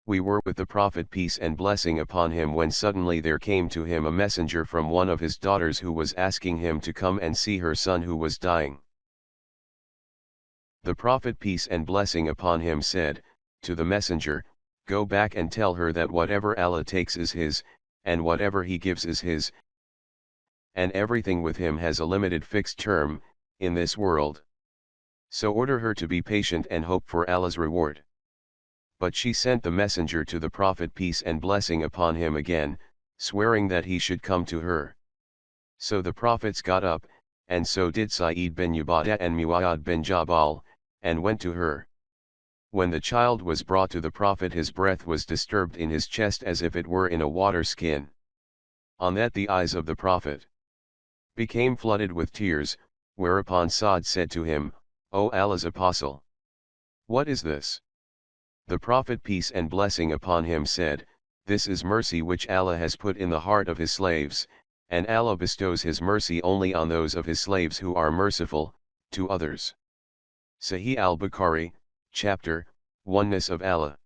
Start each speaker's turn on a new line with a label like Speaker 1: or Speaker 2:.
Speaker 1: We were with the Prophet peace and blessing upon him when suddenly there came to him a messenger from one of his daughters who was asking him to come and see her son who was dying. The Prophet peace and blessing upon him said, to the messenger, "Go back and tell her that whatever Allah takes is his, and whatever he gives is his, and everything with him has a limited fixed term, in this world. So order her to be patient and hope for Allah's reward." But she sent the messenger to the Prophet peace and blessing upon him again, swearing that he should come to her. So the Prophets got up, and so did Sa'id bin Ubadah and Mu'adh bin Jabal, and went to her. When the child was brought to the Prophet, his breath was disturbed in his chest as if it were in a water skin. On that the eyes of the Prophet became flooded with tears, whereupon Sa'd said to him, "O Allah's Apostle, what is this?" The Prophet peace and blessing upon him said, "This is mercy which Allah has put in the heart of his slaves, and Allah bestows his mercy only on those of his slaves who are merciful to others." Saheeh Al Bukhari, Chapter, Oneness of Allah.